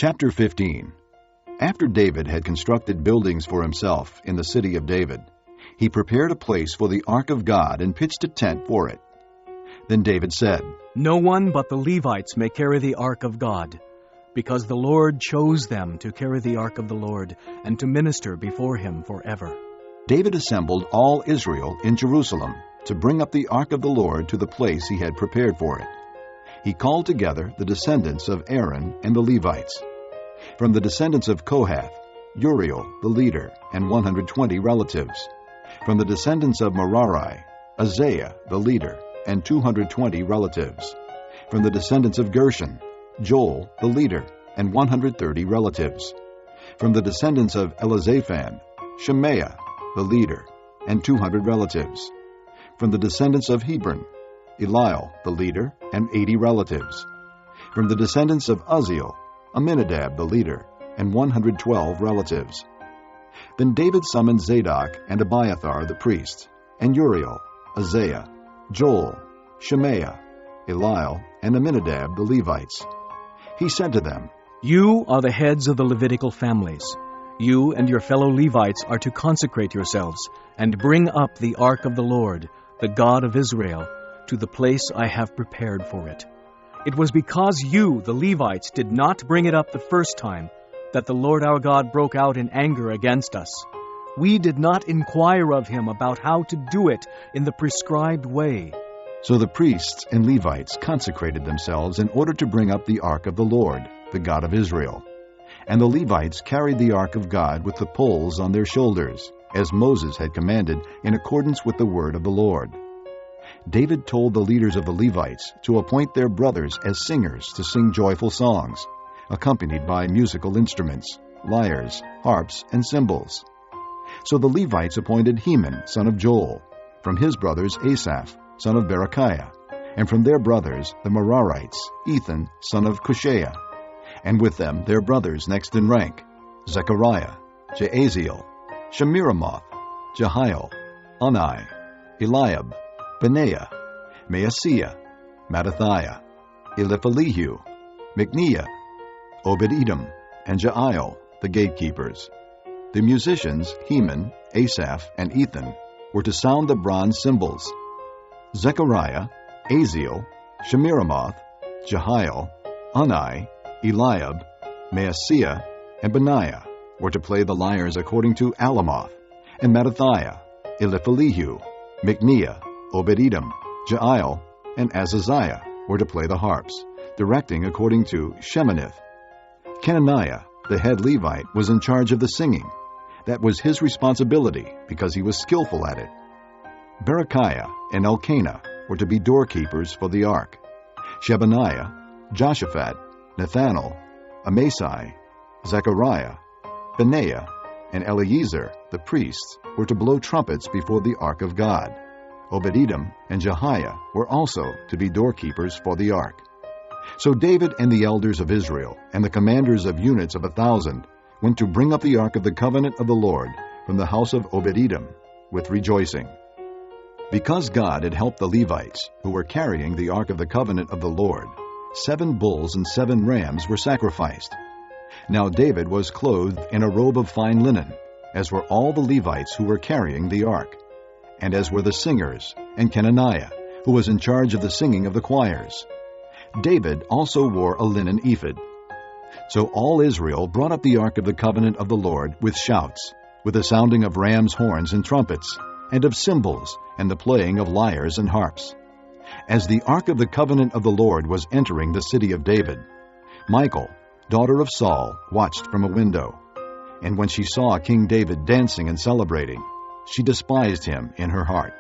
Chapter 15. After David had constructed buildings for himself in the city of David, he prepared a place for the ark of God and pitched a tent for it. Then David said, "No one but the Levites may carry the ark of God, because the Lord chose them to carry the ark of the Lord and to minister before him forever." David assembled all Israel in Jerusalem to bring up the ark of the Lord to the place he had prepared for it. He called together the descendants of Aaron and the Levites. From the descendants of Kohath, Uriel the leader and 120 relatives. From the descendants of Merari, Isaiah the leader and 220 relatives. From the descendants of Gershon, Joel the leader and 130 relatives. From the descendants of Elizaphan, Shemaiah the leader and 200 relatives. From the descendants of Hebron, Eliel the leader and 80 relatives. From the descendants of Uzziel, Aminadab the leader and 112 relatives. Then David summoned Zadok and Abiathar the priests, and Uriel, Isaiah, Joel, Shemaiah, Eliel, and Aminadab the Levites. He said to them, "You are the heads of the Levitical families. You and your fellow Levites are to consecrate yourselves and bring up the ark of the Lord, the God of Israel, to the place I have prepared for it. It was because you, the Levites, did not bring it up the first time that the Lord our God broke out in anger against us. We did not inquire of him about how to do it in the prescribed way." So the priests and Levites consecrated themselves in order to bring up the ark of the Lord, the God of Israel. And the Levites carried the ark of God with the poles on their shoulders, as Moses had commanded in accordance with the word of the Lord. David told the leaders of the Levites to appoint their brothers as singers to sing joyful songs, accompanied by musical instruments, lyres, harps, and cymbals. So the Levites appointed Heman, son of Joel, from his brothers Asaph, son of Berechiah, and from their brothers the Merarites, Ethan, son of Cushaiah, and with them their brothers next in rank, Zechariah, Jaaziel, Shemiramoth, Jehiel, Unai, Eliab, Benaiah, Maaseiah, Mattithiah, Eliphelehu, Micniah, Obed-Edom, and Jael, the gatekeepers. The musicians, Heman, Asaph, and Ethan, were to sound the bronze cymbals. Zechariah, Aziel, Shemiramoth, Jehiel, Unai, Eliab, Maaseiah, and Benaiah were to play the lyres according to Alamoth, and Mattithiah, Eliphelehu, Micniah, Obed-Edom, Jael, and Azaziah were to play the harps, directing according to Sheminith. Kenaniah, the head Levite, was in charge of the singing. That was his responsibility because he was skillful at it. Berechiah and Elkanah were to be doorkeepers for the ark. Shebaniah, Joshaphat, Nethanel, Amasai, Zechariah, Benaiah, and Eleazar, the priests, were to blow trumpets before the ark of God. Obed-Edom and Jehiah were also to be doorkeepers for the ark. So David and the elders of Israel and the commanders of units of 1,000 went to bring up the ark of the covenant of the Lord from the house of Obed-Edom with rejoicing. Because God had helped the Levites, who were carrying the ark of the covenant of the Lord, 7 bulls and 7 rams were sacrificed. Now David was clothed in a robe of fine linen, as were all the Levites who were carrying the ark, and as were the singers, and Kenaniah, who was in charge of the singing of the choirs. David also wore a linen ephod. So all Israel brought up the ark of the covenant of the Lord with shouts, with the sounding of rams' horns and trumpets, and of cymbals, and the playing of lyres and harps. As the ark of the covenant of the Lord was entering the city of David, Michal, daughter of Saul, watched from a window. And when she saw King David dancing and celebrating, she despised him in her heart.